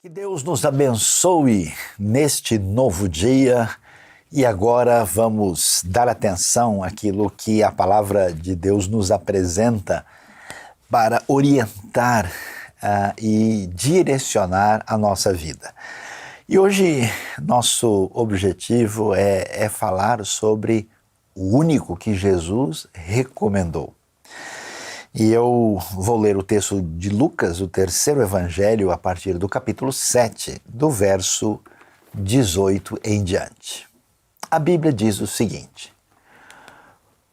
Que Deus nos abençoe neste novo dia e agora vamos dar atenção àquilo que a palavra de Deus nos apresenta para orientar e direcionar a nossa vida. E hoje nosso objetivo é falar sobre o único que Jesus recomendou. E eu vou ler o texto de Lucas, o terceiro evangelho, a partir do capítulo 7, do verso 18 em diante. A Bíblia diz o seguinte: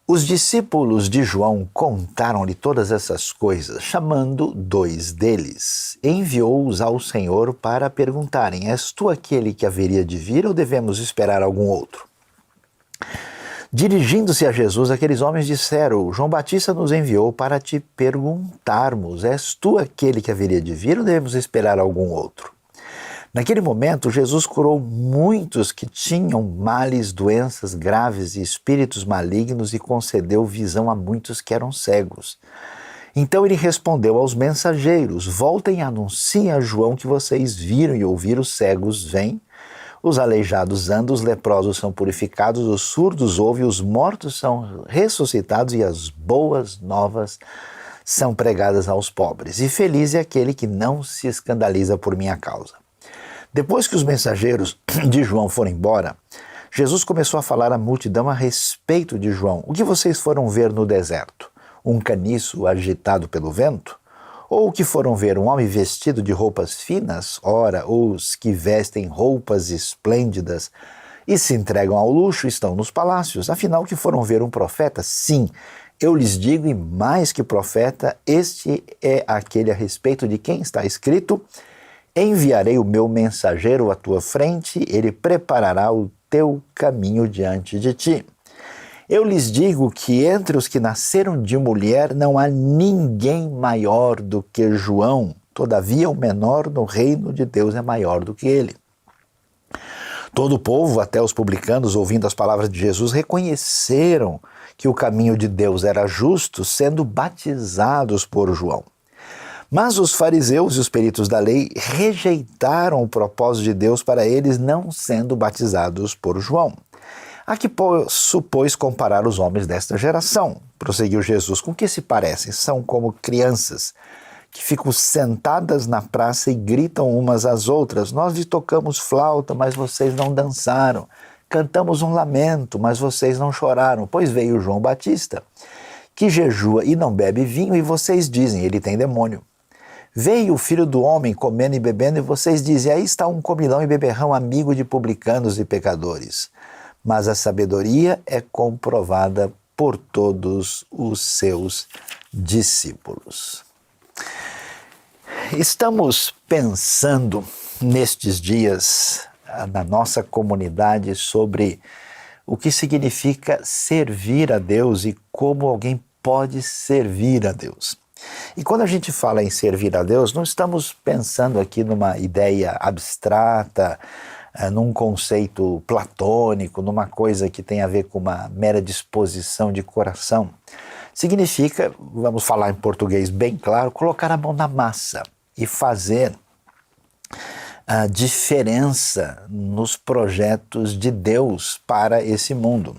Os discípulos de João contaram-lhe todas essas coisas, chamando dois deles. Enviou-os ao Senhor para perguntarem: És tu aquele que haveria de vir ou devemos esperar algum outro? Dirigindo-se a Jesus, aqueles homens disseram: João Batista nos enviou para te perguntarmos: és tu aquele que haveria de vir ou devemos esperar algum outro? Naquele momento, Jesus curou muitos que tinham males, doenças graves e espíritos malignos e concedeu visão a muitos que eram cegos. Então ele respondeu aos mensageiros: Voltem e anunciem a João que vocês viram e ouviram, os cegos vêm, os aleijados andam, os leprosos são purificados, os surdos ouvem, os mortos são ressuscitados e as boas novas são pregadas aos pobres. E feliz é aquele que não se escandaliza por minha causa. Depois que os mensageiros de João foram embora, Jesus começou a falar à multidão a respeito de João. O que vocês foram ver no deserto? Um caniço agitado pelo vento? Ou que foram ver um homem vestido de roupas finas? Ora, os que vestem roupas esplêndidas e se entregam ao luxo estão nos palácios. Afinal, que foram ver um profeta? Sim, eu lhes digo, e mais que profeta, este é aquele a respeito de quem está escrito: enviarei o meu mensageiro à tua frente, ele preparará o teu caminho diante de ti. Eu lhes digo que entre os que nasceram de mulher não há ninguém maior do que João. Todavia, o menor no reino de Deus é maior do que ele. Todo o povo, até os publicanos, ouvindo as palavras de Jesus, reconheceram que o caminho de Deus era justo, sendo batizados por João. Mas os fariseus e os peritos da lei rejeitaram o propósito de Deus para eles, não sendo batizados por João. A que posso, pois, comparar os homens desta geração? Prosseguiu Jesus. Com que se parecem? São como crianças que ficam sentadas na praça e gritam umas às outras: Nós lhe tocamos flauta, mas vocês não dançaram. Cantamos um lamento, mas vocês não choraram. Pois veio João Batista, que jejua e não bebe vinho, e vocês dizem: ele tem demônio. Veio o Filho do Homem comendo e bebendo, e vocês dizem: aí está um comilão e beberrão, amigo de publicanos e pecadores. Mas a sabedoria é comprovada por todos os seus discípulos. Estamos pensando nestes dias na nossa comunidade sobre o que significa servir a Deus e como alguém pode servir a Deus. E quando a gente fala em servir a Deus, não estamos pensando aqui numa ideia abstrata, num conceito platônico, numa coisa que tem a ver com uma mera disposição de coração. Significa, vamos falar em português bem claro, colocar a mão na massa e fazer a diferença nos projetos de Deus para esse mundo.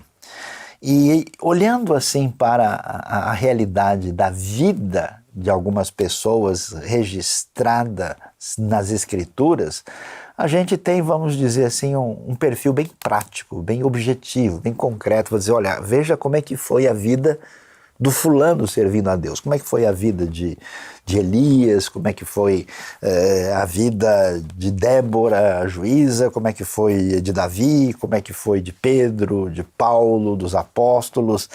E olhando assim para a realidade da vida de algumas pessoas registrada nas Escrituras, a gente tem, vamos dizer assim, um perfil bem prático, bem objetivo, bem concreto. Vou dizer, olha, veja como é que foi a vida do fulano servindo a Deus, como é que foi a vida de Elias, como é que foi a vida de Débora, a juíza, como é que foi de Davi, como é que foi de Pedro, de Paulo, dos apóstolos.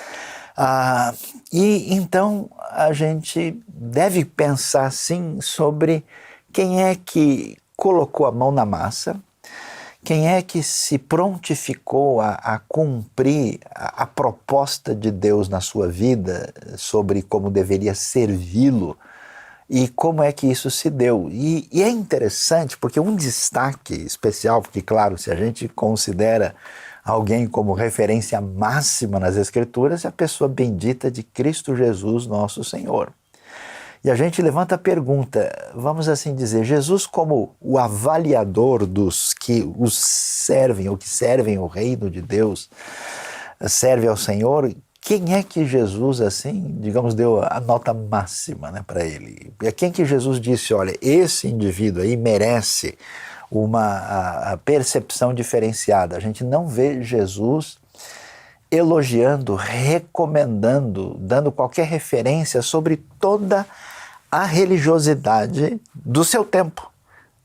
E então a gente deve pensar sim sobre quem é que colocou a mão na massa, quem é que se prontificou a cumprir a proposta de Deus na sua vida sobre como deveria servi-lo e como é que isso se deu. E é interessante porque um destaque especial, porque claro, se a gente considera alguém como referência máxima nas Escrituras, é a pessoa bendita de Cristo Jesus, nosso Senhor. E a gente levanta a pergunta, vamos assim dizer, Jesus como o avaliador dos que os servem, ou que servem o reino de Deus, serve ao Senhor, quem é que Jesus, assim, digamos, deu a nota máxima, né, para ele? É quem que Jesus disse, olha, esse indivíduo aí merece uma a percepção diferenciada. A gente não vê Jesus elogiando, recomendando, dando qualquer referência sobre toda a religiosidade do seu tempo.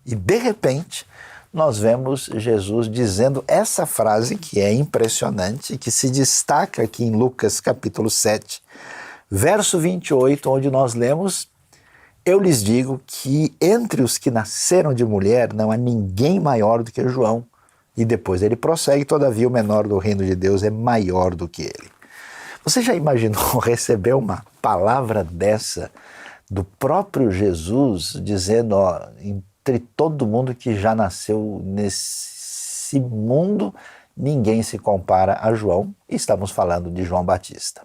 E, de repente, nós vemos Jesus dizendo essa frase que é impressionante, que se destaca aqui em Lucas capítulo 7, verso 28, onde nós lemos: eu lhes digo que entre os que nasceram de mulher não há ninguém maior do que João. E depois ele prossegue: todavia o menor do reino de Deus é maior do que ele. Você já imaginou receber uma palavra dessa do próprio Jesus, dizendo, ó, entre todo mundo que já nasceu nesse mundo, ninguém se compara a João? E estamos falando de João Batista.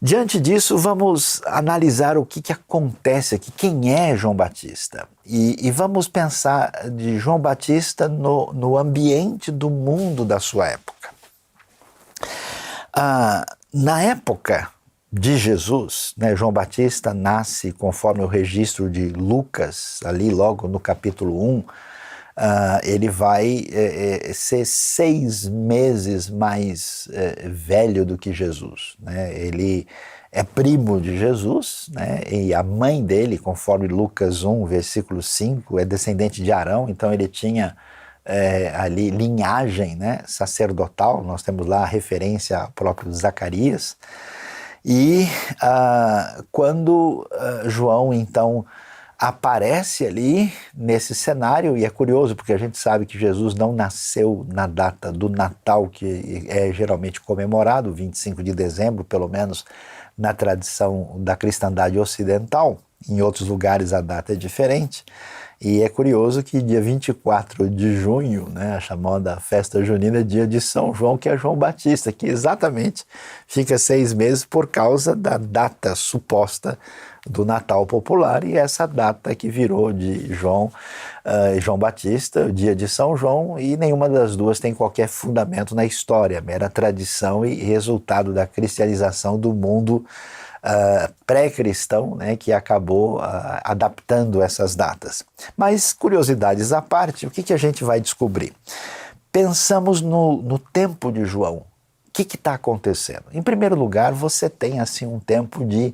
Diante disso, vamos analisar o que acontece aqui, quem é João Batista. E vamos pensar de João Batista no ambiente do mundo da sua época. Na época de Jesus, né, João Batista nasce, conforme o registro de Lucas, ali logo no capítulo 1, ele vai ser 6 meses mais velho do que Jesus, né? Ele é primo de Jesus, né? E a mãe dele, conforme Lucas 1, versículo 5, é descendente de Arão, então ele tinha ali linhagem, né, sacerdotal. Nós temos lá a referência ao próprio Zacarias. E quando João, então, aparece ali nesse cenário, e é curioso porque a gente sabe que Jesus não nasceu na data do Natal, que é geralmente comemorado, 25 de dezembro, pelo menos na tradição da cristandade ocidental. Em outros lugares a data é diferente. E é curioso que dia 24 de junho, né, a chamada festa junina, é dia de São João, que é João Batista, que exatamente fica 6 meses por causa da data suposta do Natal popular, e essa data que virou de João Batista, o dia de São João, e nenhuma das duas tem qualquer fundamento na história, mera tradição e resultado da cristianização do mundo pré-cristão, né, que acabou adaptando essas datas. Mas, curiosidades à parte, o que a gente vai descobrir? Pensamos no tempo de João. O que está acontecendo? Em primeiro lugar, você tem assim um tempo de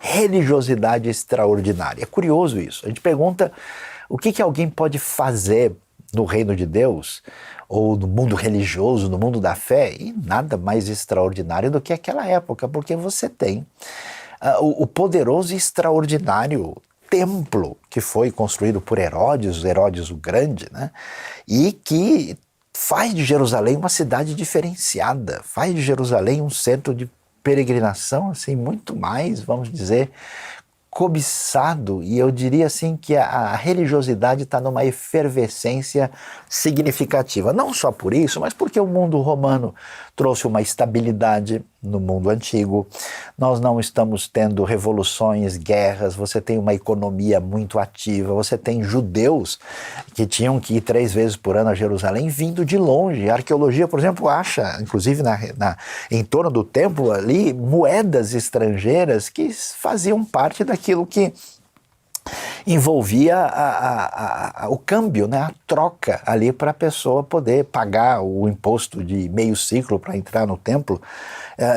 religiosidade extraordinária. É curioso isso. A gente pergunta o que alguém pode fazer no reino de Deus, ou no mundo religioso, no mundo da fé, e nada mais extraordinário do que aquela época, porque você tem o poderoso e extraordinário templo que foi construído por Herodes o Grande, né? E que faz de Jerusalém uma cidade diferenciada, faz de Jerusalém um centro de peregrinação, assim, muito mais, vamos dizer, cobiçado. E eu diria assim que a religiosidade está numa efervescência significativa. Não só por isso, mas porque o mundo romano trouxe uma estabilidade no mundo antigo. Nós não estamos tendo revoluções, guerras, você tem uma economia muito ativa, você tem judeus que tinham que ir 3 vezes por ano a Jerusalém vindo de longe. A arqueologia, por exemplo, acha, inclusive em torno do templo ali, moedas estrangeiras que faziam parte daquilo que envolvia o câmbio, né, a troca ali para a pessoa poder pagar o imposto de meio ciclo para entrar no templo.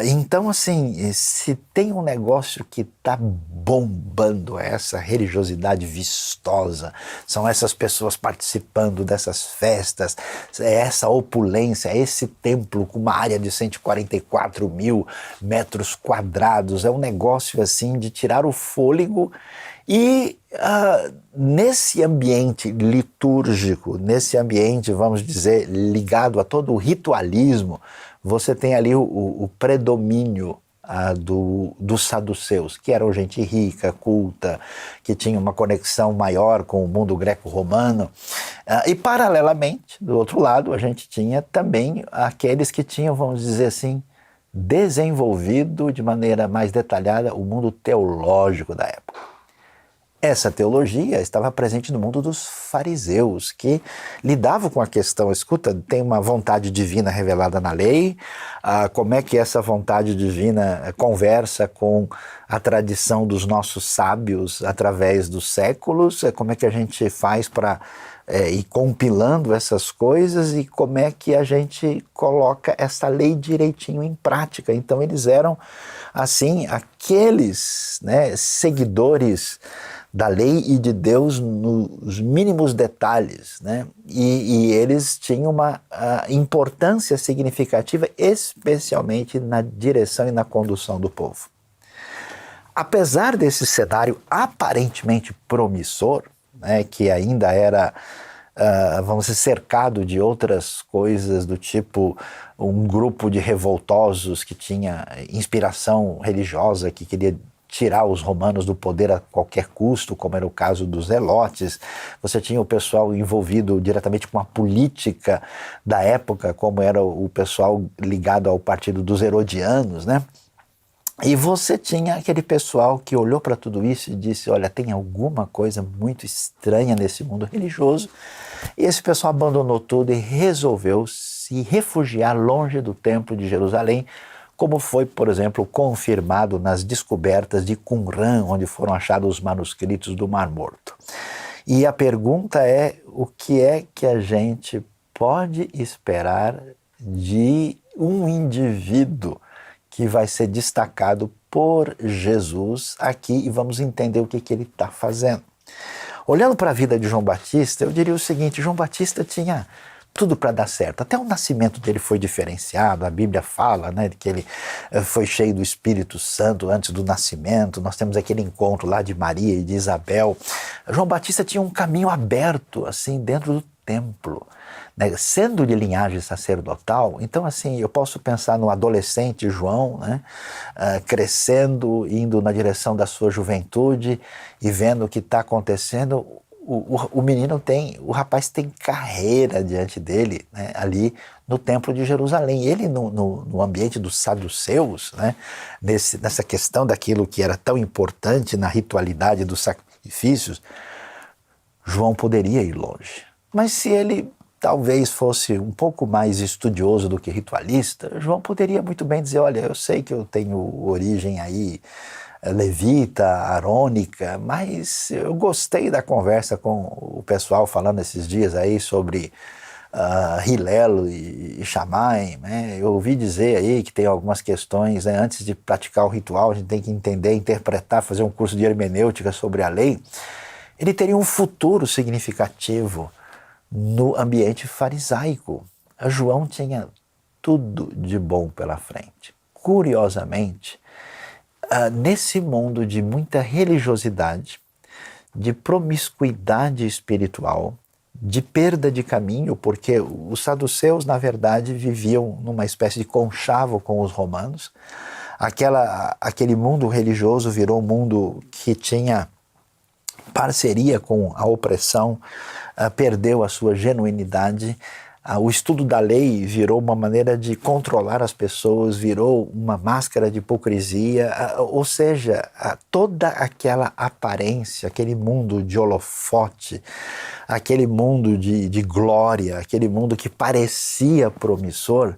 Então, assim, se tem um negócio que está bombando, é essa religiosidade vistosa, são essas pessoas participando dessas festas, é essa opulência, é esse templo com uma área de 144 mil metros quadrados, é um negócio assim de tirar o fôlego. E nesse ambiente litúrgico, nesse ambiente, vamos dizer, ligado a todo o ritualismo, você tem ali o predomínio dos saduceus, que eram gente rica, culta, que tinha uma conexão maior com o mundo greco-romano. E paralelamente, do outro lado, a gente tinha também aqueles que tinham, vamos dizer assim, desenvolvido de maneira mais detalhada o mundo teológico da época. Essa teologia estava presente no mundo dos fariseus, que lidavam com a questão, escuta, tem uma vontade divina revelada na lei, como é que essa vontade divina conversa com a tradição dos nossos sábios através dos séculos, como é que a gente faz para ir compilando essas coisas e como é que a gente coloca essa lei direitinho em prática. Então eles eram, assim, aqueles, né, seguidores da lei e de Deus nos mínimos detalhes, né? E eles tinham uma importância significativa, especialmente na direção e na condução do povo. Apesar desse cenário aparentemente promissor, né, que ainda era, vamos dizer, cercado de outras coisas do tipo um grupo de revoltosos que tinha inspiração religiosa, que queria tirar os romanos do poder a qualquer custo, como era o caso dos zelotes. Você tinha o pessoal envolvido diretamente com a política da época, como era o pessoal ligado ao partido dos herodianos, né? E você tinha aquele pessoal que olhou para tudo isso e disse, olha, tem alguma coisa muito estranha nesse mundo religioso. E esse pessoal abandonou tudo e resolveu se refugiar longe do Templo de Jerusalém, como foi, por exemplo, confirmado nas descobertas de Qumran, onde foram achados os manuscritos do Mar Morto. E a pergunta é, o que é que a gente pode esperar de um indivíduo que vai ser destacado por Jesus aqui, e vamos entender o que ele está fazendo. Olhando para a vida de João Batista, eu diria o seguinte, João Batista tinha tudo para dar certo. Até o nascimento dele foi diferenciado, a Bíblia fala, né, que ele foi cheio do Espírito Santo antes do nascimento, nós temos aquele encontro lá de Maria e de Isabel. João Batista tinha um caminho aberto, assim, dentro do templo, né, sendo de linhagem sacerdotal. Então, assim, eu posso pensar no adolescente João, né, crescendo, indo na direção da sua juventude e vendo o que está acontecendo. O menino tem, o rapaz tem carreira diante dele, né, ali no Templo de Jerusalém. Ele no ambiente dos saduceus, né, nessa questão daquilo que era tão importante na ritualidade dos sacrifícios, João poderia ir longe. Mas se ele talvez fosse um pouco mais estudioso do que ritualista, João poderia muito bem dizer, olha, eu sei que eu tenho origem aí levita, arônica, mas eu gostei da conversa com o pessoal falando esses dias aí sobre Hilel e Shammai, né? Eu ouvi dizer aí que tem algumas questões, né? Antes de praticar o ritual, a gente tem que entender, interpretar, fazer um curso de hermenêutica sobre a lei. Ele teria um futuro significativo no ambiente farisaico. João tinha tudo de bom pela frente. Curiosamente, nesse mundo de muita religiosidade, de promiscuidade espiritual, de perda de caminho, porque os saduceus, na verdade, viviam numa espécie de conchavo com os romanos. Aquele mundo religioso virou um mundo que tinha parceria com a opressão, perdeu a sua genuinidade. O estudo da lei virou uma maneira de controlar as pessoas, virou uma máscara de hipocrisia, ou seja, toda aquela aparência, aquele mundo de holofote, aquele mundo de glória, aquele mundo que parecia promissor,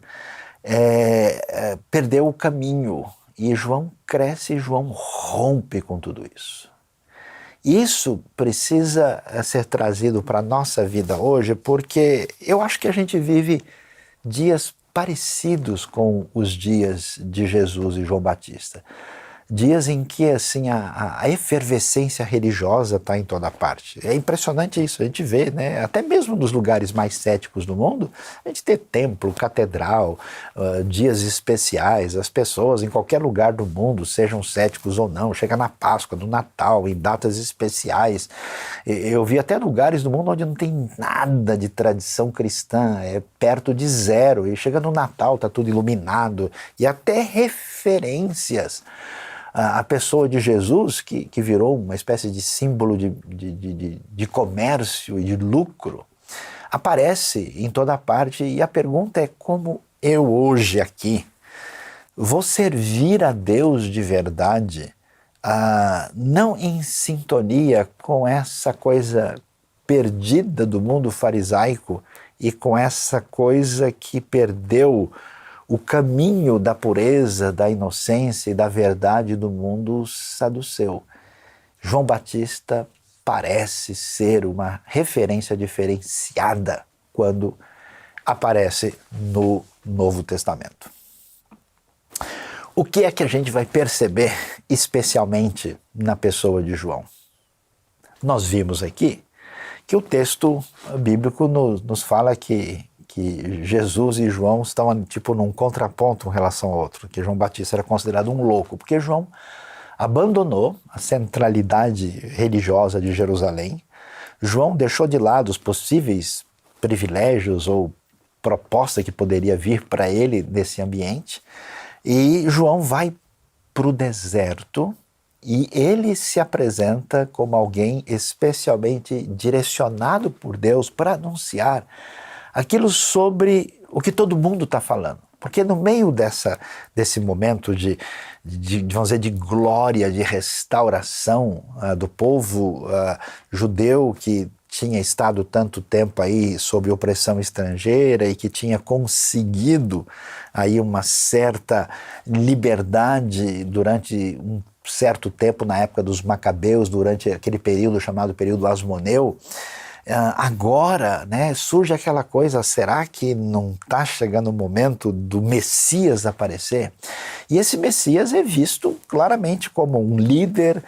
perdeu o caminho. E João cresce, João rompe com tudo isso. Isso precisa ser trazido para a nossa vida hoje, porque eu acho que a gente vive dias parecidos com os dias de Jesus e João Batista. Dias em que assim, a efervescência religiosa está em toda parte. É impressionante isso, a gente vê, né? Até mesmo nos lugares mais céticos do mundo, a gente tem templo, catedral, dias especiais, as pessoas em qualquer lugar do mundo, sejam céticos ou não, chega na Páscoa, no Natal, em datas especiais. Eu vi até lugares do mundo onde não tem nada de tradição cristã, é perto de zero, e chega no Natal, está tudo iluminado, e até referências a pessoa de Jesus, que virou uma espécie de símbolo de comércio e de lucro, aparece em toda parte, e a pergunta é como eu hoje aqui, vou servir a Deus de verdade, não em sintonia com essa coisa perdida do mundo farisaico e com essa coisa que perdeu o caminho da pureza, da inocência e da verdade do mundo saduceu. João Batista parece ser uma referência diferenciada quando aparece no Novo Testamento. O que é que a gente vai perceber especialmente na pessoa de João? Nós vimos aqui que o texto bíblico nos fala que Jesus e João estão tipo num contraponto em relação ao outro, que João Batista era considerado um louco, porque João abandonou a centralidade religiosa de Jerusalém. João deixou de lado os possíveis privilégios ou proposta que poderia vir para ele nesse ambiente, e João vai para o deserto e ele se apresenta como alguém especialmente direcionado por Deus para anunciar aquilo sobre o que todo mundo está falando. Porque no meio desse momento vamos dizer, de glória, de restauração do povo judeu que tinha estado tanto tempo aí sob opressão estrangeira e que tinha conseguido aí uma certa liberdade durante um certo tempo na época dos Macabeus, durante aquele período chamado período Asmoneu, agora, né, surge aquela coisa, será que não está chegando o momento do Messias aparecer? E esse Messias é visto claramente como um líder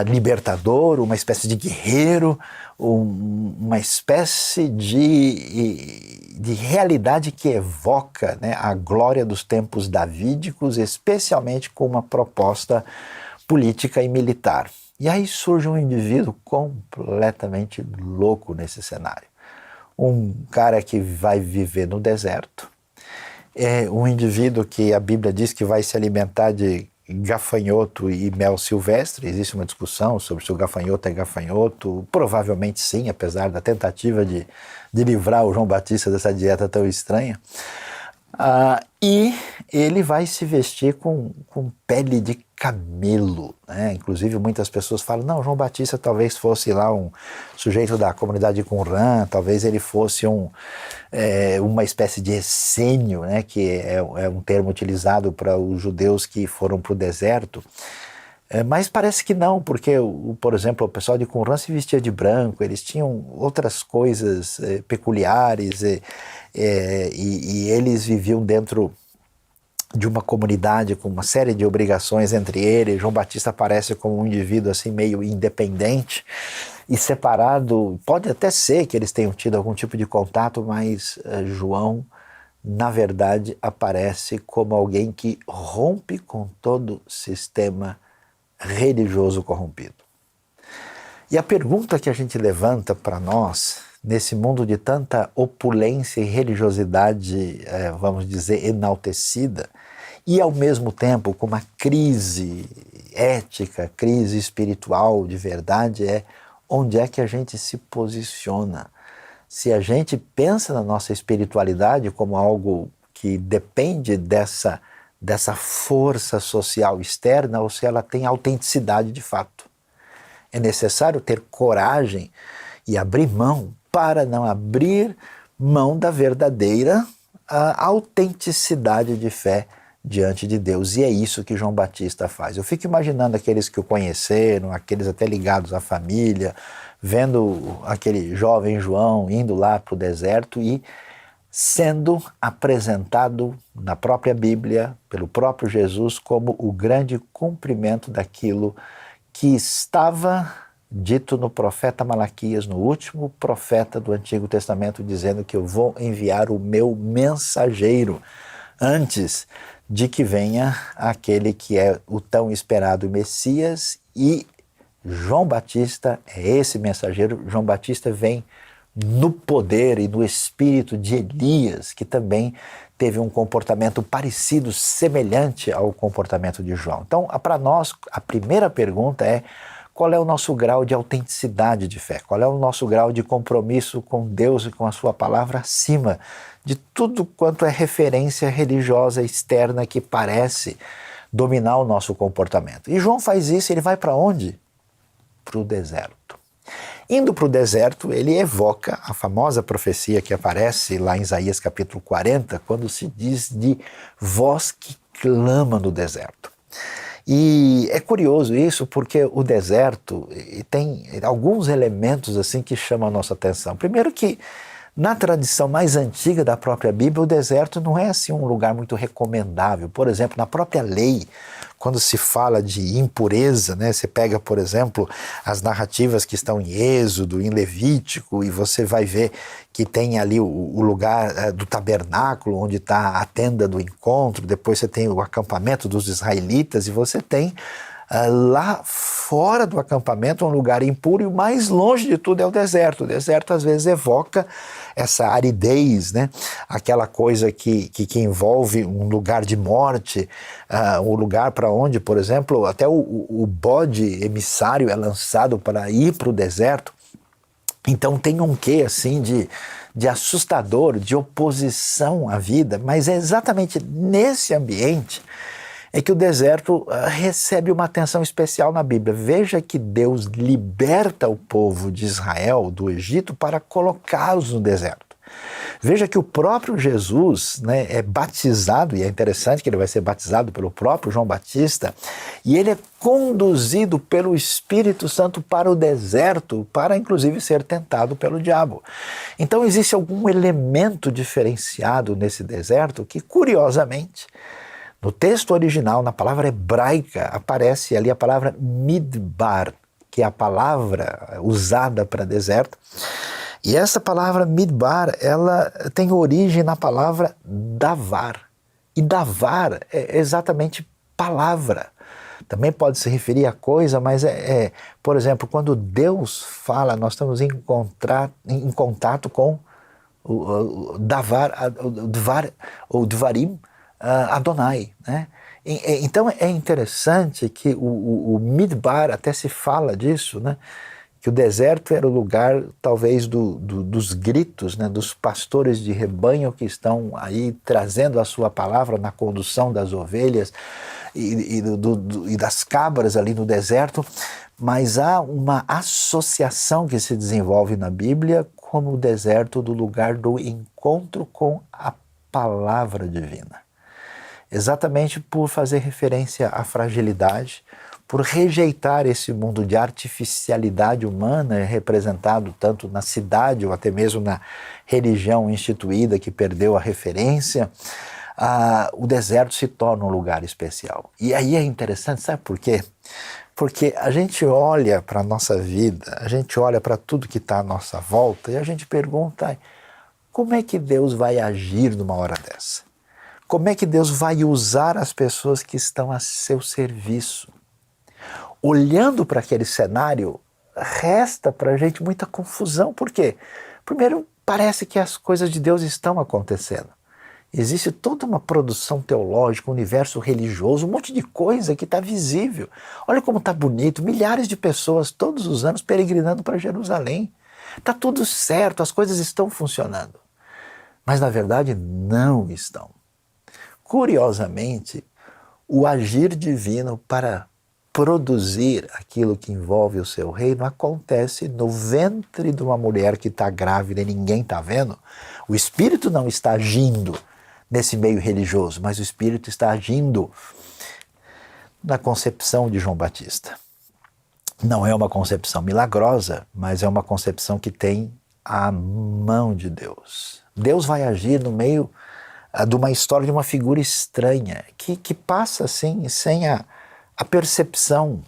libertador, uma espécie de guerreiro, uma espécie de realidade que evoca, né, a glória dos tempos davídicos, especialmente com uma proposta política e militar. E aí surge um indivíduo completamente louco nesse cenário. Um cara que vai viver no deserto, um indivíduo que a Bíblia diz que vai se alimentar de gafanhoto e mel silvestre. Existe uma discussão sobre se o gafanhoto é gafanhoto, provavelmente sim, apesar da tentativa de livrar o João Batista dessa dieta tão estranha. E ele vai se vestir com pele de camelo, né? Inclusive muitas pessoas falam, não, João Batista talvez fosse lá um sujeito da comunidade de Qumran, talvez ele fosse uma espécie de essênio, né? Que é um termo utilizado para os judeus que foram para o deserto. Mas parece que não, porque, por exemplo, o pessoal de Qumran se vestia de branco, eles tinham outras coisas peculiares e eles viviam dentro de uma comunidade com uma série de obrigações entre eles. João Batista aparece como um indivíduo assim meio independente e separado. Pode até ser que eles tenham tido algum tipo de contato, mas João, na verdade, aparece como alguém que rompe com todo o sistema religioso corrompido. E a pergunta que a gente levanta para nós, nesse mundo de tanta opulência e religiosidade, vamos dizer, enaltecida, e ao mesmo tempo com uma crise ética, crise espiritual de verdade, onde é que a gente se posiciona? Se a gente pensa na nossa espiritualidade como algo que depende dessa força social externa ou se ela tem autenticidade de fato. É necessário ter coragem e abrir mão para não abrir mão da verdadeira autenticidade de fé diante de Deus. E é isso que João Batista faz. Eu fico imaginando aqueles que o conheceram, aqueles até ligados à família, vendo aquele jovem João indo lá para o deserto e sendo apresentado na própria Bíblia, pelo próprio Jesus, como o grande cumprimento daquilo que estava dito no profeta Malaquias, no último profeta do Antigo Testamento, dizendo que eu vou enviar o meu mensageiro antes de que venha aquele que é o tão esperado Messias, e João Batista é esse mensageiro. João Batista vem no poder e no espírito de Elias, que também teve um comportamento parecido, semelhante ao comportamento de João. Então, para nós, a primeira pergunta é: qual é o nosso grau de autenticidade de fé, qual é o nosso grau de compromisso com Deus e com a sua palavra acima de tudo quanto é referência religiosa externa que parece dominar o nosso comportamento. E João faz isso, ele vai para onde? Para o deserto. Indo para o deserto, ele evoca a famosa profecia que aparece lá em Isaías capítulo 40, quando se diz de voz que clama no deserto. E é curioso isso porque o deserto tem alguns elementos assim que chamam a nossa atenção. Primeiro que na tradição mais antiga da própria Bíblia, o deserto não é assim um lugar muito recomendável. Por exemplo, na própria lei, quando se fala de impureza, né, você pega, por exemplo, as narrativas que estão em Êxodo, em Levítico, e você vai ver que tem ali o lugar do tabernáculo, onde está a tenda do encontro, depois você tem o acampamento dos israelitas, e você tem lá fora do acampamento um lugar impuro, e o mais longe de tudo é o deserto. O deserto às vezes evoca essa aridez, né? Aquela coisa que envolve um lugar de morte, um lugar para onde, por exemplo, até o bode emissário é lançado para ir para o deserto. Então tem um quê assim de assustador, de oposição à vida, mas é exatamente nesse ambiente é que o deserto recebe uma atenção especial na Bíblia. Veja que Deus liberta o povo de Israel do Egito para colocá-los no deserto. Veja que o próprio Jesus, né, é batizado, e é interessante que ele vai ser batizado pelo próprio João Batista, e ele é conduzido pelo Espírito Santo para o deserto, para inclusive ser tentado pelo diabo. Então existe algum elemento diferenciado nesse deserto que, curiosamente, no texto original, na palavra hebraica, aparece ali a palavra midbar, que é a palavra usada para deserto. E essa palavra midbar, ela tem origem na palavra davar. E davar é exatamente palavra. Também pode se referir a coisa, mas por exemplo, quando Deus fala, nós estamos em contato com o davar, o dvarim, Adonai, né? Então é interessante que o Midbar até se fala disso, né? Que o deserto era o lugar talvez dos gritos, né? Dos pastores de rebanho que estão aí trazendo a sua palavra na condução das ovelhas e das cabras ali no deserto, mas há uma associação que se desenvolve na Bíblia como o deserto do lugar do encontro com a palavra divina. Exatamente por fazer referência à fragilidade, por rejeitar esse mundo de artificialidade humana representado tanto na cidade ou até mesmo na religião instituída que perdeu a referência, o deserto se torna um lugar especial. E aí é interessante, sabe por quê? Porque a gente olha para a nossa vida, a gente olha para tudo que está à nossa volta e a gente pergunta, como é que Deus vai agir numa hora dessa? Como é que Deus vai usar as pessoas que estão a seu serviço? Olhando para aquele cenário, resta para a gente muita confusão. Por quê? Primeiro, parece que as coisas de Deus estão acontecendo. Existe toda uma produção teológica, um universo religioso, um monte de coisa que está visível. Olha como está bonito, milhares de pessoas todos os anos peregrinando para Jerusalém. Está tudo certo, as coisas estão funcionando. Mas na verdade não estão. Curiosamente, o agir divino para produzir aquilo que envolve o seu reino acontece no ventre de uma mulher que está grávida e ninguém está vendo. O Espírito não está agindo nesse meio religioso, mas o Espírito está agindo na concepção de João Batista. Não é uma concepção milagrosa, mas é uma concepção que tem a mão de Deus. Deus vai agir no meio de uma história de uma figura estranha, que passa assim, sem a percepção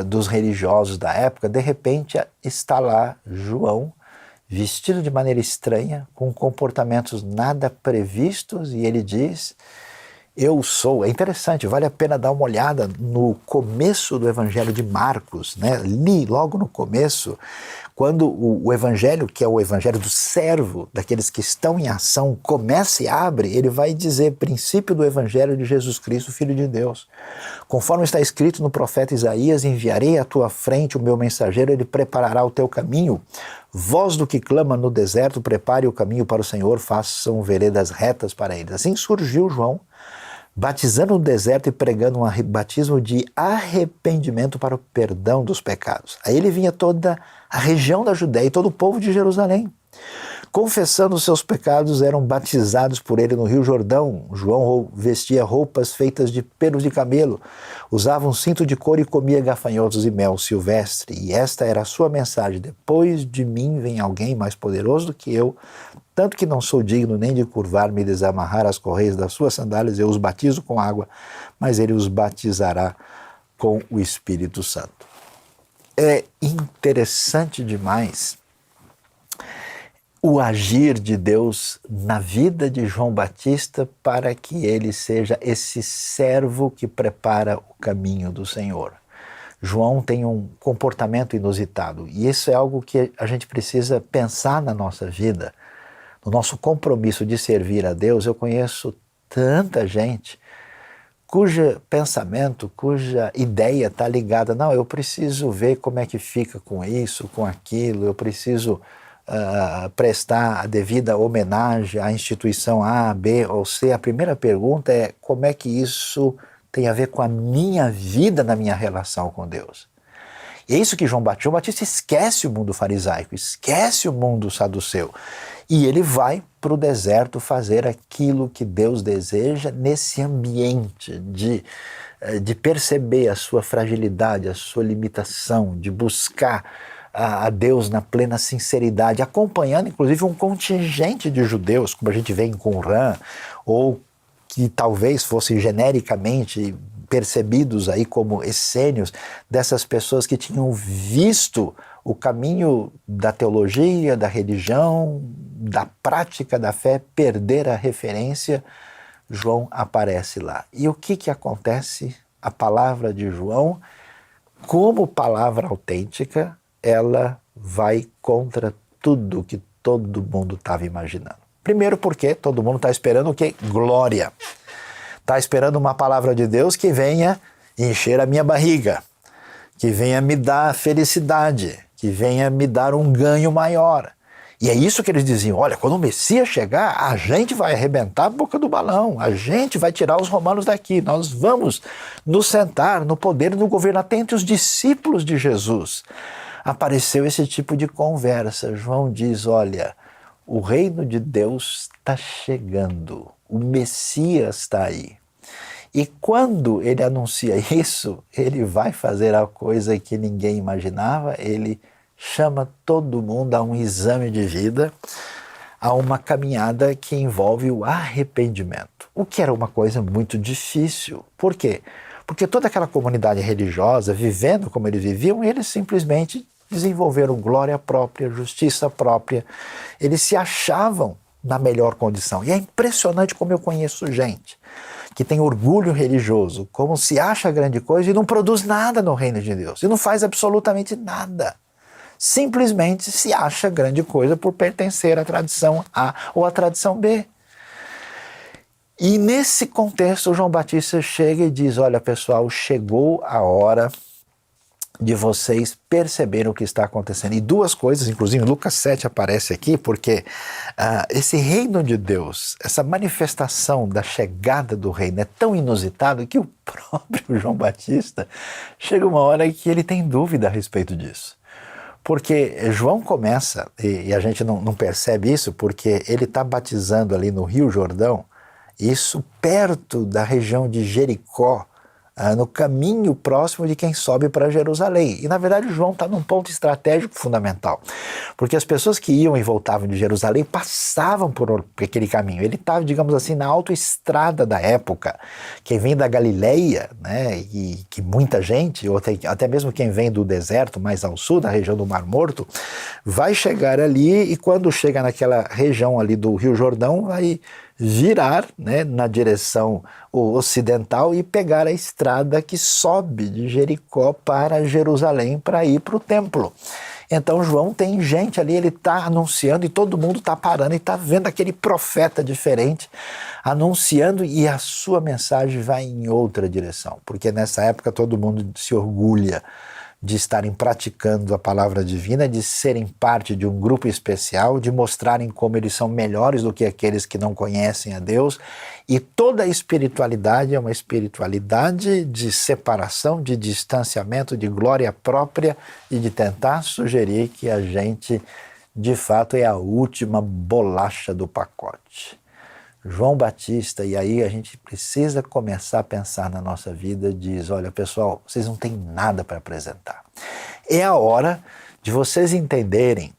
dos religiosos da época. De repente está lá João, vestido de maneira estranha, com comportamentos nada previstos, e ele diz, eu sou. É interessante, vale a pena dar uma olhada no começo do Evangelho de Marcos, né? Li logo no começo, Quando o evangelho, que é o evangelho do servo, daqueles que estão em ação, começa e abre, ele vai dizer princípio do evangelho de Jesus Cristo, Filho de Deus. Conforme está escrito no profeta Isaías, enviarei à tua frente o meu mensageiro, ele preparará o teu caminho. Voz do que clama no deserto, prepare o caminho para o Senhor, façam veredas retas para ele. Assim surgiu João, batizando no deserto e pregando um batismo de arrependimento para o perdão dos pecados. Aí ele vinha toda a região da Judéia e todo o povo de Jerusalém. Confessando os seus pecados, eram batizados por ele no Rio Jordão. João vestia roupas feitas de pelos de camelo, usava um cinto de couro e comia gafanhotos e mel silvestre. E esta era a sua mensagem: depois de mim vem alguém mais poderoso do que eu, tanto que não sou digno nem de curvar-me e desamarrar as correias das suas sandálias. Eu os batizo com água, mas ele os batizará com o Espírito Santo. É interessante demais o agir de Deus na vida de João Batista para que ele seja esse servo que prepara o caminho do Senhor. João tem um comportamento inusitado e isso é algo que a gente precisa pensar na nossa vida, no nosso compromisso de servir a Deus. Eu conheço tanta gente cujo pensamento, cuja ideia está ligada, não, eu preciso ver como é que fica com isso, com aquilo, eu preciso prestar a devida homenagem à instituição A, B ou C. A primeira pergunta é como é que isso tem a ver com a minha vida na minha relação com Deus. E é isso que João Batista esquece o mundo farisaico, esquece o mundo saduceu. E ele vai para o deserto fazer aquilo que Deus deseja nesse ambiente de perceber a sua fragilidade, a sua limitação, de buscar a Deus na plena sinceridade, acompanhando inclusive um contingente de judeus, como a gente vê em Qumran, ou que talvez fossem genericamente percebidos aí como essênios, dessas pessoas que tinham visto o caminho da teologia, da religião, da prática da fé, perder a referência. João aparece lá. E o que acontece? A palavra de João, como palavra autêntica, ela vai contra tudo que todo mundo estava imaginando. Primeiro porque todo mundo está esperando o quê? Glória. Está esperando uma palavra de Deus que venha encher a minha barriga, que venha me dar felicidade, que venha me dar um ganho maior. E é isso que eles diziam: olha, quando o Messias chegar, a gente vai arrebentar a boca do balão, a gente vai tirar os romanos daqui, nós vamos nos sentar no poder e no governo. Até entre os discípulos de Jesus apareceu esse tipo de conversa. João diz: olha, o reino de Deus está chegando, o Messias está aí. E quando ele anuncia isso, ele vai fazer a coisa que ninguém imaginava. Ele chama todo mundo a um exame de vida, a uma caminhada que envolve o arrependimento, o que era uma coisa muito difícil. Por quê? Porque toda aquela comunidade religiosa, vivendo como eles viviam, eles simplesmente desenvolveram glória própria, justiça própria. Eles se achavam na melhor condição. E é impressionante como eu conheço gente que tem orgulho religioso, como se acha grande coisa e não produz nada no reino de Deus, e não faz absolutamente nada. Simplesmente se acha grande coisa por pertencer à tradição A ou à tradição B. E nesse contexto, João Batista chega e diz: olha pessoal, chegou a hora de vocês perceberem o que está acontecendo. E duas coisas, inclusive Lucas 7 aparece aqui, porque esse reino de Deus, essa manifestação da chegada do reino é tão inusitado que o próprio João Batista chega uma hora que ele tem dúvida a respeito disso. Porque João começa, e a gente não percebe isso, porque ele está batizando ali no Rio Jordão, isso perto da região de Jericó, no caminho próximo de quem sobe para Jerusalém. E na verdade João está num ponto estratégico fundamental, porque as pessoas que iam e voltavam de Jerusalém passavam por aquele caminho. Ele estava, digamos assim, na autoestrada da época. Quem vem da Galileia, né, e que muita gente, ou até mesmo quem vem do deserto mais ao sul, da região do Mar Morto, vai chegar ali, e quando chega naquela região ali do Rio Jordão, vai virar, né, na direção ocidental e pegar a estrada que sobe de Jericó para Jerusalém para ir para o templo. Então João tem gente ali, ele está anunciando e todo mundo está parando e está vendo aquele profeta diferente anunciando, e a sua mensagem vai em outra direção, porque nessa época todo mundo se orgulha de estarem praticando a palavra divina, de serem parte de um grupo especial, de mostrarem como eles são melhores do que aqueles que não conhecem a Deus. E toda a espiritualidade é uma espiritualidade de separação, de distanciamento, de glória própria e de tentar sugerir que a gente, de fato, é a última bolacha do pacote. João Batista, e aí a gente precisa começar a pensar na nossa vida, diz, olha pessoal, vocês não têm nada para apresentar. É a hora de vocês entenderem,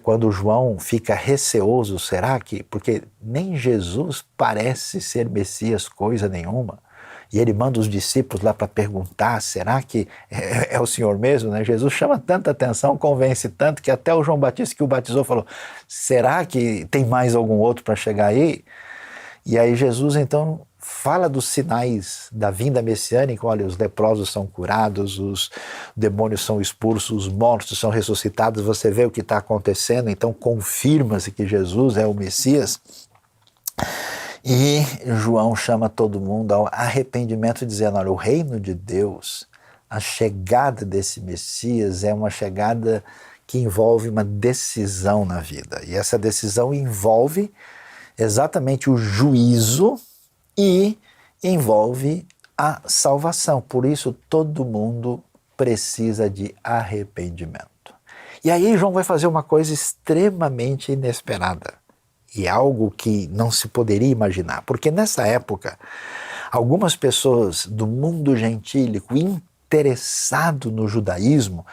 quando João fica receoso, será que, porque nem Jesus parece ser Messias coisa nenhuma, e ele manda os discípulos lá para perguntar, será que é o Senhor mesmo? Jesus chama tanta atenção, convence tanto, que até o João Batista que o batizou falou, será que tem mais algum outro para chegar aí? E aí Jesus então fala dos sinais da vinda messiânica, olha, os leprosos são curados, os demônios são expulsos, os mortos são ressuscitados, você vê o que está acontecendo, então confirma-se que Jesus é o Messias. E João chama todo mundo ao arrependimento, dizendo, olha, o reino de Deus, a chegada desse Messias é uma chegada que envolve uma decisão na vida, e essa decisão envolve exatamente o juízo e envolve a salvação. Por isso, todo mundo precisa de arrependimento. E aí João vai fazer uma coisa extremamente inesperada e algo que não se poderia imaginar, porque nessa época, algumas pessoas do mundo gentílico interessado no judaísmo,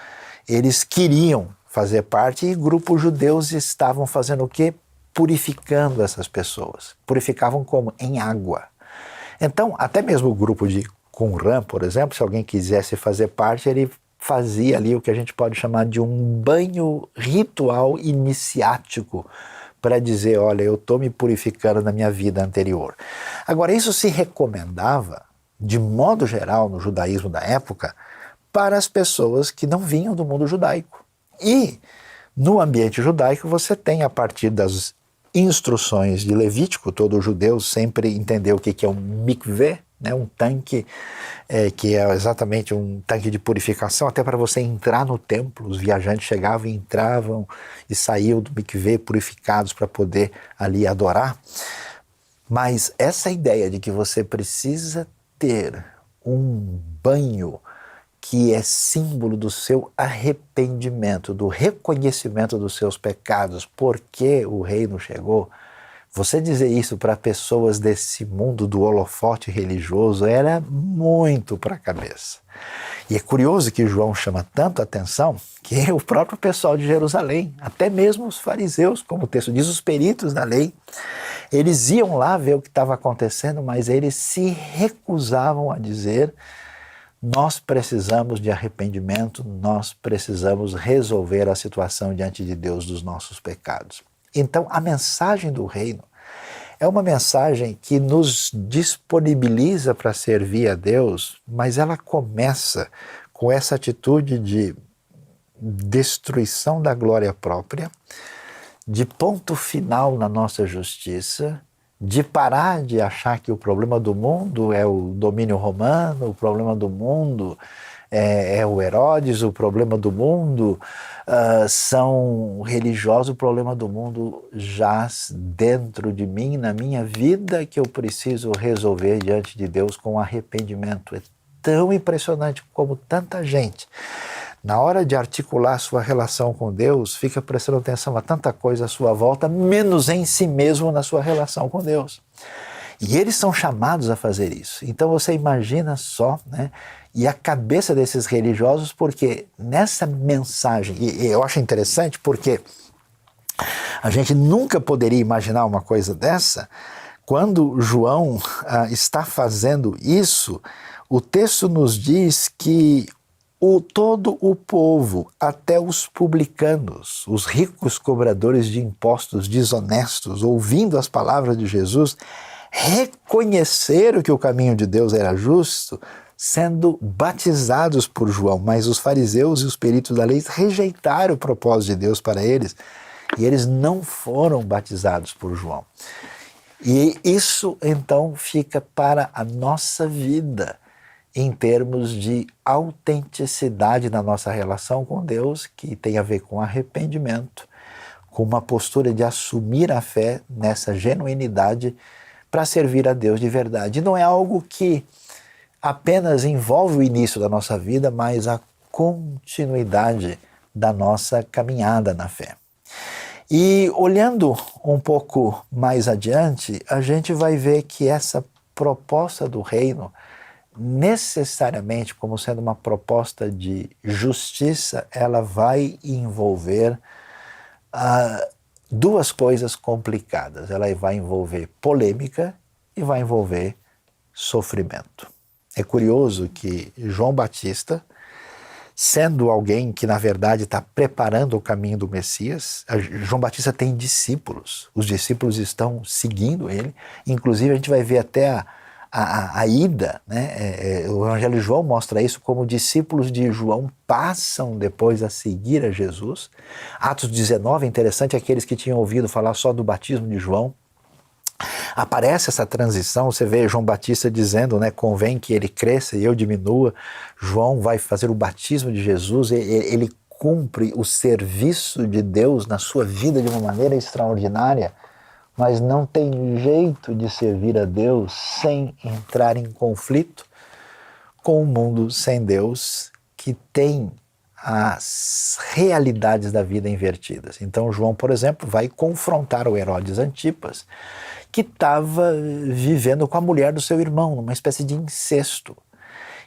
eles queriam fazer parte, e grupos judeus estavam fazendo o quê? Purificando essas pessoas. Purificavam como? Em água. Então, até mesmo o grupo de Qumran, por exemplo, se alguém quisesse fazer parte, ele fazia ali o que a gente pode chamar de um banho ritual iniciático, para dizer, olha, eu estou me purificando na minha vida anterior. Agora, isso se recomendava, de modo geral, no judaísmo da época, para as pessoas que não vinham do mundo judaico. E no ambiente judaico você tem, a partir das instruções de Levítico, todo judeu sempre entendeu o que é um mikveh, um tanque que é exatamente um tanque de purificação, até para você entrar no templo, os viajantes chegavam e entravam e saíam do mikveh purificados para poder ali adorar. Mas essa ideia de que você precisa ter um banho que é símbolo do seu arrependimento, do reconhecimento dos seus pecados, porque o reino chegou, você dizer isso para pessoas desse mundo do holofote religioso era muito para a cabeça. E é curioso que João chama tanto a atenção que o próprio pessoal de Jerusalém, até mesmo os fariseus, como o texto diz, os peritos da lei, eles iam lá ver o que estava acontecendo, mas eles se recusavam a dizer: nós precisamos de arrependimento, nós precisamos resolver a situação diante de Deus dos nossos pecados. Então, a mensagem do reino é uma mensagem que nos disponibiliza para servir a Deus, mas ela começa com essa atitude de destruição da glória própria, de ponto final na nossa justiça, de parar de achar que o problema do mundo é o domínio romano, o problema do mundo é o Herodes, o problema do mundo são religiosos, o problema do mundo jaz dentro de mim, na minha vida, que eu preciso resolver diante de Deus com arrependimento. É tão impressionante como tanta gente, na hora de articular sua relação com Deus, fica prestando atenção a tanta coisa à sua volta, menos em si mesmo na sua relação com Deus. E eles são chamados a fazer isso. Então você imagina só, e a cabeça desses religiosos, porque nessa mensagem, e eu acho interessante porque a gente nunca poderia imaginar uma coisa dessa, quando João está fazendo isso, o texto nos diz que todo o povo, até os publicanos, os ricos cobradores de impostos desonestos, ouvindo as palavras de Jesus, reconheceram que o caminho de Deus era justo, sendo batizados por João, mas os fariseus e os peritos da lei rejeitaram o propósito de Deus para eles e eles não foram batizados por João. E isso então fica para a nossa vida em termos de autenticidade na nossa relação com Deus, que tem a ver com arrependimento, com uma postura de assumir a fé nessa genuinidade para servir a Deus de verdade. E não é algo que apenas envolve o início da nossa vida, mas a continuidade da nossa caminhada na fé. E olhando um pouco mais adiante, a gente vai ver que essa proposta do reino, necessariamente como sendo uma proposta de justiça, ela vai envolver duas coisas complicadas. Ela vai envolver polêmica e vai envolver sofrimento. É curioso que João Batista, sendo alguém que na verdade está preparando o caminho do Messias, João Batista tem discípulos, os discípulos estão seguindo ele, inclusive a gente vai ver até a ida, né? O Evangelho de João mostra isso, como discípulos de João passam depois a seguir a Jesus. Atos 19 é interessante, aqueles que tinham ouvido falar só do batismo de João, aparece essa transição, você vê João Batista dizendo, né, convém que ele cresça e eu diminua. João vai fazer o batismo de Jesus, ele cumpre o serviço de Deus na sua vida de uma maneira extraordinária, mas não tem jeito de servir a Deus sem entrar em conflito com o mundo sem Deus, que tem as realidades da vida invertidas. Então João, por exemplo, vai confrontar o Herodes Antipas, que estava vivendo com a mulher do seu irmão, numa espécie de incesto.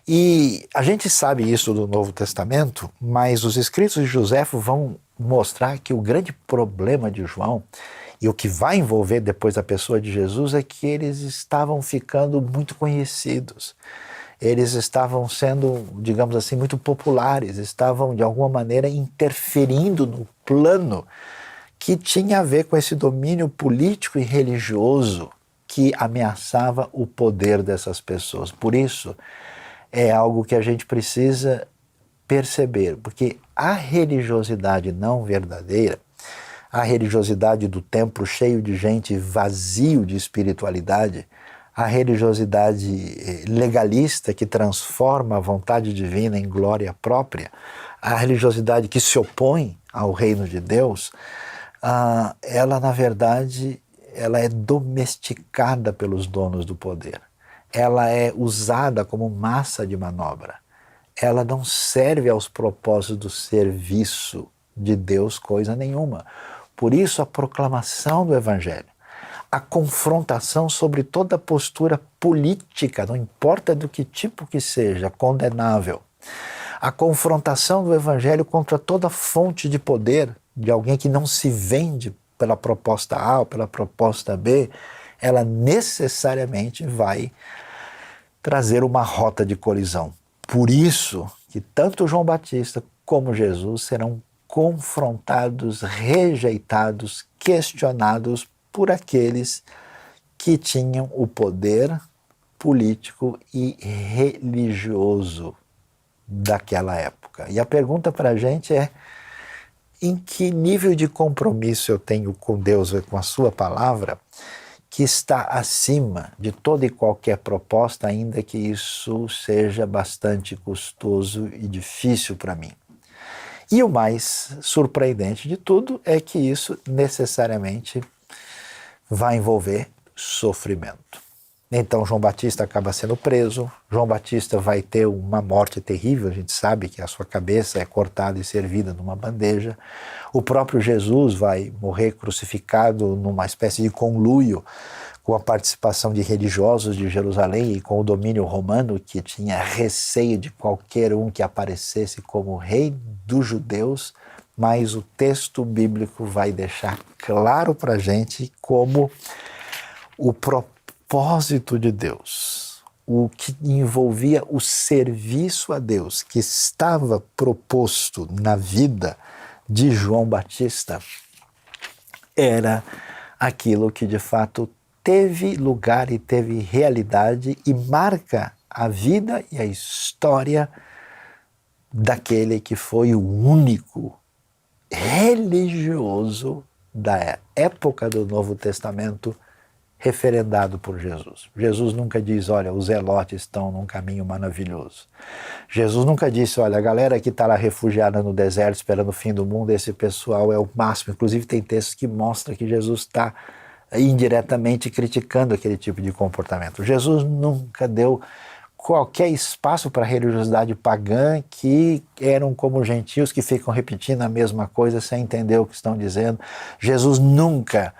E a gente sabe isso do Novo Testamento, mas os escritos de Joséfo vão mostrar que o grande problema de João, e o que vai envolver depois a pessoa de Jesus, é que eles estavam ficando muito conhecidos. Eles estavam sendo, digamos assim, muito populares, estavam de alguma maneira interferindo no plano que tinha a ver com esse domínio político e religioso que ameaçava o poder dessas pessoas. Por isso, é algo que a gente precisa perceber, porque a religiosidade não verdadeira, a religiosidade do templo cheio de gente vazio de espiritualidade, a religiosidade legalista que transforma a vontade divina em glória própria, a religiosidade que se opõe ao reino de Deus, ela na verdade ela é domesticada pelos donos do poder. Ela é usada como massa de manobra. Ela não serve aos propósitos do serviço de Deus coisa nenhuma. Por isso a proclamação do Evangelho, a confrontação sobre toda postura política, não importa do que tipo que seja, condenável. A confrontação do Evangelho contra toda fonte de poder, de alguém que não se vende pela proposta A ou pela proposta B, ela necessariamente vai trazer uma rota de colisão. Por isso que tanto João Batista como Jesus serão confrontados, rejeitados, questionados por aqueles que tinham o poder político e religioso daquela época. E a pergunta para a gente é: em que nível de compromisso eu tenho com Deus e com a sua palavra que está acima de toda e qualquer proposta, ainda que isso seja bastante custoso e difícil para mim? E o mais surpreendente de tudo é que isso necessariamente vai envolver sofrimento. Então João Batista acaba sendo preso, João Batista vai ter uma morte terrível, a gente sabe que a sua cabeça é cortada e servida numa bandeja. O próprio Jesus vai morrer crucificado numa espécie de conluio com a participação de religiosos de Jerusalém e com o domínio romano, que tinha receio de qualquer um que aparecesse como rei dos judeus, mas o texto bíblico vai deixar claro para a gente como o propósito de Deus, o que envolvia o serviço a Deus, que estava proposto na vida de João Batista, era aquilo que de fato teve lugar e teve realidade e marca a vida e a história daquele que foi o único religioso da época do Novo Testamento referendado por Jesus. Jesus nunca diz, olha, os zelotes estão num caminho maravilhoso. Jesus nunca disse, olha, a galera que está lá refugiada no deserto esperando o fim do mundo, esse pessoal é o máximo. Inclusive tem textos que mostram que Jesus está indiretamente criticando aquele tipo de comportamento. Jesus nunca deu qualquer espaço para a religiosidade pagã, que eram como gentios que ficam repetindo a mesma coisa sem entender o que estão dizendo. Jesus nunca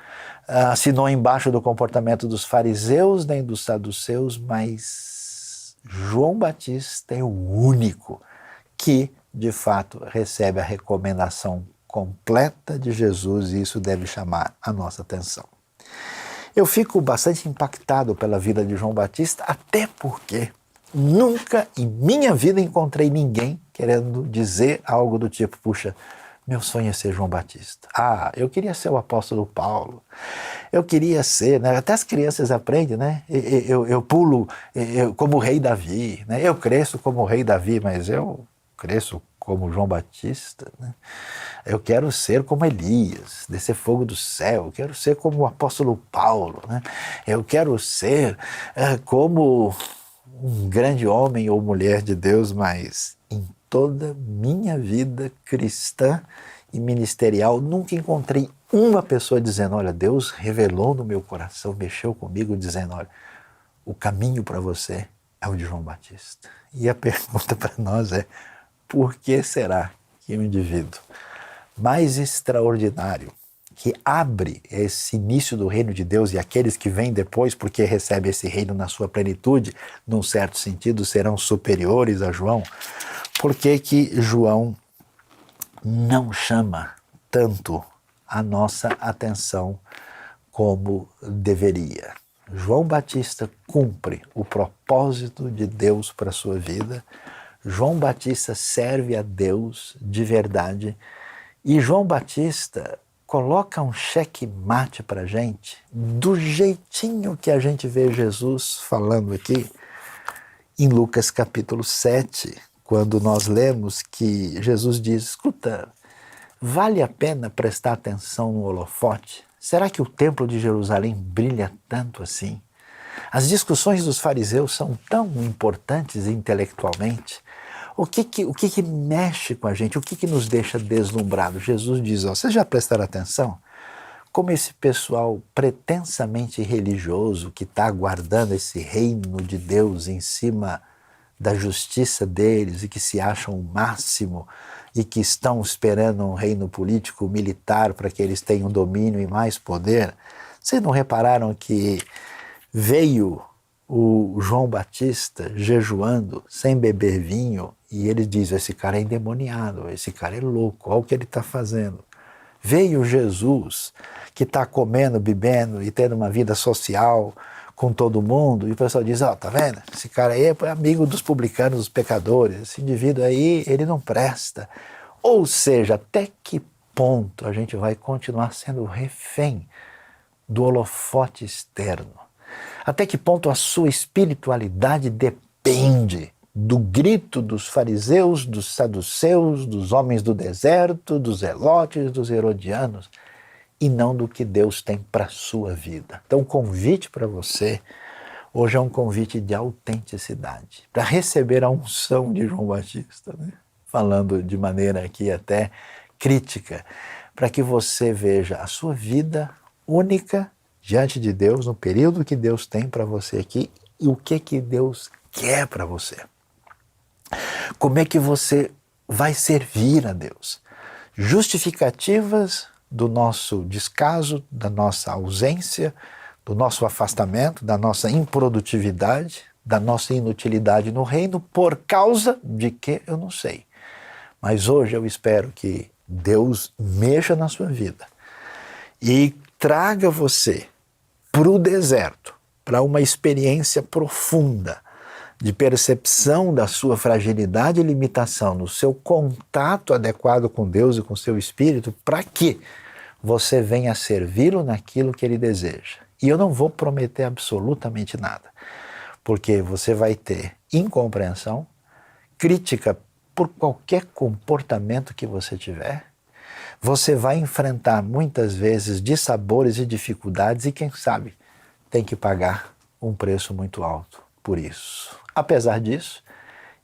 assinou embaixo do comportamento dos fariseus nem dos saduceus, mas João Batista é o único que, de fato, recebe a recomendação completa de Jesus, e isso deve chamar a nossa atenção. Eu fico bastante impactado pela vida de João Batista, até porque nunca em minha vida encontrei ninguém querendo dizer algo do tipo, puxa, meu sonho é ser João Batista. Ah, eu queria ser o apóstolo Paulo. Eu queria ser, né? Até as crianças aprendem, né? Eu pulo como o rei Davi, né? Eu cresço como o rei Davi, mas eu cresço como João Batista, né? Eu quero ser como Elias, descer fogo do céu. Eu quero ser como o apóstolo Paulo, né? Eu quero ser como um grande homem ou mulher de Deus, mas em toda minha vida cristã e ministerial, nunca encontrei uma pessoa dizendo, olha, Deus revelou no meu coração, mexeu comigo, dizendo, olha, o caminho para você é o de João Batista. E a pergunta para nós é, por que será que um indivíduo mais extraordinário, que abre esse início do reino de Deus, e aqueles que vêm depois, porque recebem esse reino na sua plenitude, num certo sentido, serão superiores a João, por que João não chama tanto a nossa atenção como deveria? João Batista cumpre o propósito de Deus para a sua vida, João Batista serve a Deus de verdade, e João Batista coloca um cheque-mate para a gente, do jeitinho que a gente vê Jesus falando aqui em Lucas capítulo 7, quando nós lemos que Jesus diz, escuta, vale a pena prestar atenção no holofote? Será que o templo de Jerusalém brilha tanto assim? As discussões dos fariseus são tão importantes intelectualmente. O que mexe com a gente? O que nos deixa deslumbrados? Jesus diz, ó, vocês já prestaram atenção? Como esse pessoal pretensamente religioso que está aguardando esse reino de Deus em cima da justiça deles e que se acham o máximo e que estão esperando um reino político, militar para que eles tenham domínio e mais poder. Vocês não repararam que veio o João Batista jejuando, sem beber vinho, e ele diz, esse cara é endemoniado, esse cara é louco, olha o que ele está fazendo. Veio Jesus, que está comendo, bebendo e tendo uma vida social com todo mundo, e o pessoal diz, ó, tá vendo? Esse cara aí é amigo dos publicanos, dos pecadores, esse indivíduo aí, ele não presta. Ou seja, até que ponto a gente vai continuar sendo refém do holofote externo? Até que ponto a sua espiritualidade depende do grito dos fariseus, dos saduceus, dos homens do deserto, dos zelotes, dos herodianos, e não do que Deus tem para a sua vida? Então o convite para você hoje é um convite de autenticidade, para receber a unção de João Batista, né? Falando de maneira aqui até crítica, para que você veja a sua vida única diante de Deus, no período que Deus tem para você aqui, e o que Deus quer para você. Como é que você vai servir a Deus? Justificativas do nosso descaso, da nossa ausência, do nosso afastamento, da nossa improdutividade, da nossa inutilidade no reino, por causa de que eu não sei. Mas hoje eu espero que Deus mexa na sua vida e traga você para o deserto, para uma experiência profunda de percepção da sua fragilidade e limitação, no seu contato adequado com Deus e com seu Espírito, para que você venha servi-lo naquilo que Ele deseja. E eu não vou prometer absolutamente nada, porque você vai ter incompreensão, crítica por qualquer comportamento que você tiver. Você vai enfrentar muitas vezes dissabores e dificuldades e, quem sabe, tem que pagar um preço muito alto por isso. Apesar disso,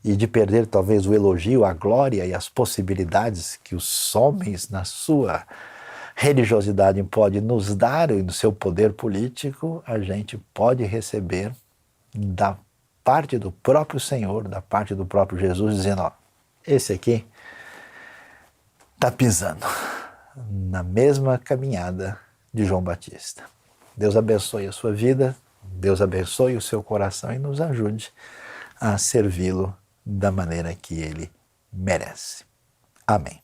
e de perder talvez o elogio, a glória e as possibilidades que os homens na sua religiosidade podem nos dar e no seu poder político, a gente pode receber da parte do próprio Senhor, da parte do próprio Jesus, dizendo, ó, esse aqui está pisando na mesma caminhada de João Batista. Deus abençoe a sua vida, Deus abençoe o seu coração e nos ajude a servi-lo da maneira que ele merece. Amém.